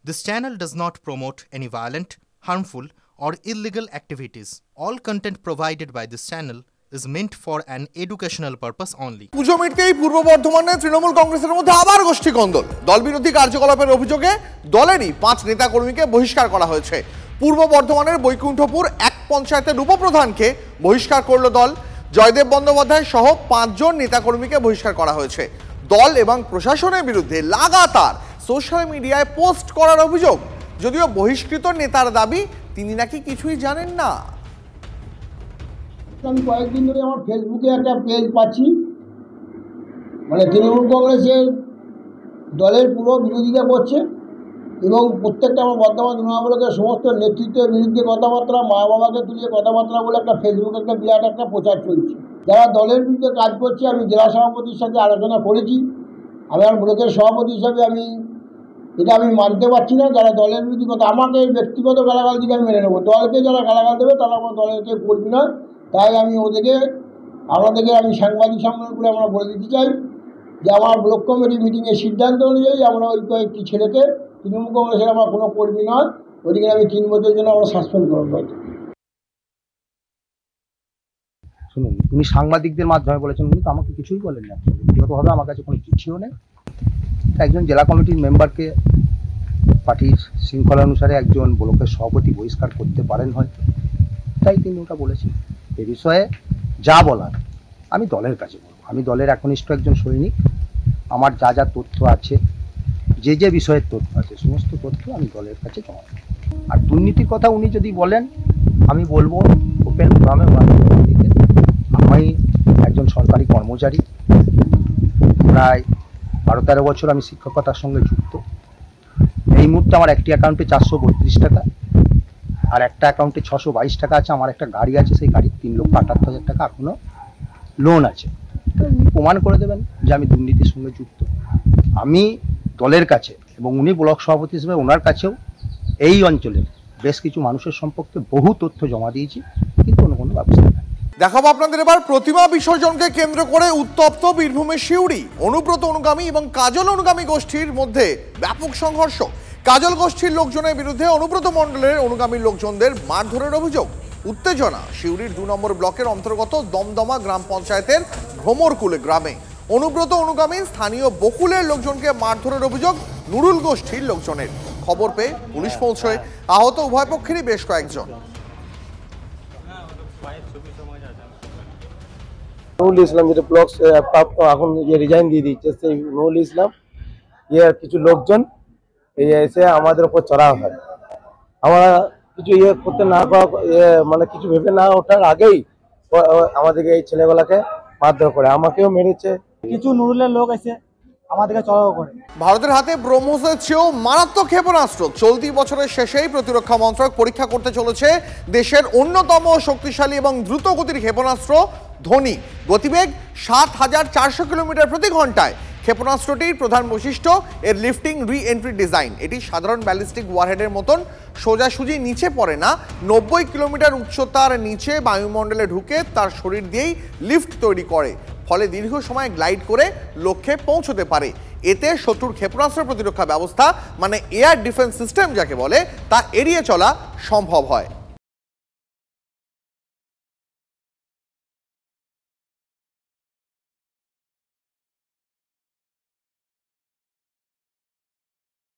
This channel does not promote any violent, harmful, or illegal activities. All content provided by this channel is meant for an educational purpose only. পুজো মিটতেই পূর্ব বর্ধমানে তৃণমূল কংগ্রেসের মধ্যে আবার গোষ্ঠী কন্দল। দলবিরোধী কার্যকলাপের অভিযোগে দলেরই ৫ নেতাকর্মীকে বহিষ্কার করা হয়েছে। পূর্ব বর্ধমানের বৈকুণ্ঠপুর এক পঞ্চায়েতের উপপ্রধানকে বহিষ্কার করল দল। জয়দেব বন্দ্যোপাধ্যায় সহ ৫ জন নেতাকর্মীকে বহিষ্কার করা হয়েছে। দল এবং প্রশাসনের বিরুদ্ধে লাগাতার সোশ্যাল মিডিয়ায় পোস্ট করার অভিযোগ। যদিও বহিষ্কৃত নেতার দাবি তিনি নাকি কিছুই জানেন না। আমি কয়েকদিন ধরে আমার ফেসবুকে একটা পেজ পাচ্ছি, মানে তৃণমূল কংগ্রেসের দলের পুরো বিরোধিতা করছে এবং প্রত্যেকটা আমার বর্ধমান তৃণমূলের সমস্ত নেতৃত্বের বিরুদ্ধে কথাবার্তা, মা বাবাকে তুলিয়ে কথাবার্তা বলে একটা ফেসবুকে একটা বিরাট একটা প্রচার চলছে। যারা দলের বিরুদ্ধে কাজ করছে আমি জেলা সভাপতির সাথে আলোচনা করেছি। আমার ব্লকের সভাপতি হিসাবে আমি মানতে পারছি না। যারা দলের বিরুদ্ধে কথা, আমাকে ব্যক্তিগত গালাগাল দিকে আমি মেনে নেবো, দলকে যারা গালাগাল দেবে তারা আমার দলের কেউ কর্মী নয়। তাই আমি আপনাদেরকে আমি সাংবাদিক সম্মেলন করে আমরা বলে দিতে চাই যে আমার ব্লক কমিটি মিটিংয়ের সিদ্ধান্ত অনুযায়ী আমরা ওই কয়েকটি ছেলেকে তৃণমূল কংগ্রেসের আমার কোনো কর্মী নয়, ওইদিকে আমি 3 বছরের জন্য আমরা সাসপেন্ড করবো। শুনুন, উনি সাংবাদিকদের মাধ্যমে বলেছেন, উনি তো আমাকে কিছুই বলেন না। ব্যক্তিগতভাবে আমার কাছে কোনো চিঠিও নেই। একজন জেলা কমিটির মেম্বারকে পার্টির শৃঙ্খলা অনুসারে একজন ব্লকের সভাপতি বহিষ্কার করতে পারেন হয়তো, তাই তিনি ওটা বলেছেন। এ বিষয়ে যা বলার আমি দলের কাছে বলবো। আমি দলের একনিষ্ঠ একজন সৈনিক। আমার যা যা তথ্য আছে, যে বিষয়ের তথ্য আছে, সমস্ত তথ্য আমি দলের কাছে জমা দেব। আর দুর্নীতির কথা উনি যদি বলেন, আমি বলবো ওপেন ফোরামে আমি একজন সরকারি কর্মচারী, প্রায় 12-13 বছর আমি শিক্ষকতার সঙ্গে যুক্ত। এই মুহূর্তে আমার একটি অ্যাকাউন্টে 432 টাকা আর একটা অ্যাকাউন্টে 622 টাকা আছে। আমার একটা গাড়ি আছে, সেই গাড়ির 3,78,000 টাকা এখনো লোন আছে। উনি প্রমাণ করে দেবেন যে আমি দুর্নীতির সঙ্গে যুক্ত। আমি দলের কাছে এবং উনি ব্লক সভাপতি হিসেবে ওনার কাছেও এই অঞ্চলের বেশ কিছু মানুষের সম্পর্কে বহু তথ্য জমা দিয়েছি, কিন্তু কোনো ব্যবস্থা নেই। দেখাবো আপনাদের এবার প্রতিমা বিসর্জনকে কেন্দ্র করে উত্তপ্ত বীরভূমের সিউড়ি। অনুব্রত অনুগামী এবং কাজল অনুগামী গোষ্ঠীর মধ্যে ব্যাপক সংঘর্ষ। কাজল গোষ্ঠীর লোকজনের বিরুদ্ধে অনুব্রত মণ্ডলের অনুগামী লোকজনদের মারধরের অভিযোগ। উত্তেজনা সিউড়ির 2 নম্বর ব্লকের অন্তর্গত দমদমা গ্রাম পঞ্চায়েতের ভ্রমরকুলে গ্রামে। অনুব্রত অনুগামী স্থানীয় বকুলের লোকজনকে মারধরের অভিযোগ নুরুল গোষ্ঠীর লোকজনের। খবর পেয়ে পুলিশ পৌঁছয়। আহত উভয় পক্ষেরই বেশ কয়েকজন। নুরুল ইসলাম, যেটা ব্লক প্রাপ্ত, এখন রিজাইন দিয়ে দিচ্ছে, সেই নুরুল ইসলাম কিছু লোকজন এসে আমাদের উপর চড়াও হয়। আমরা কিছু করতে না মানে কিছু ভেবে না ওঠার আগেই আমাদেরকে এই ছেলেগুলাকে মারধর করে, আমাকেও মেরেছে। কিছু নুরুলের লোক এসে আমাদেরকে চড়াও করে। ভারতের হাতে ব্রহ্মসের চেয়েও মারাত্মক ক্ষেপণাস্ত্র চলতি বছরের শেষেই প্রতিরক্ষা মন্ত্রক পরীক্ষা করতে চলেছে দেশের অন্যতম শক্তিশালী এবং দ্রুতগতির ক্ষেপণাস্ত্র ধ্বনি। গতিবেগ ৭,৪০০ কিলোমিটার প্রতি ঘন্টায়। ক্ষেপণাস্ত্রটির প্রধান বৈশিষ্ট্য এর লিফটিং রি এন্ট্রি ডিজাইন। এটি সাধারণ ব্যালিস্টিক ওয়ারহেডের মতন সোজাসুজি নিচে পড়ে না। 90 কিলোমিটার উচ্চতার নিচে বায়ুমণ্ডলে ঢুকে তার শরীর দিয়েই লিফট তৈরি করে, ফলে দীর্ঘ সময় গ্লাইড করে লক্ষ্যে পৌঁছতে পারে। এতে শত্রুর ক্ষেপণাস্ত্র প্রতিরক্ষা ব্যবস্থা, মানে এয়ার ডিফেন্স সিস্টেম যাকে বলে, তা এড়িয়ে চলা সম্ভব হয়।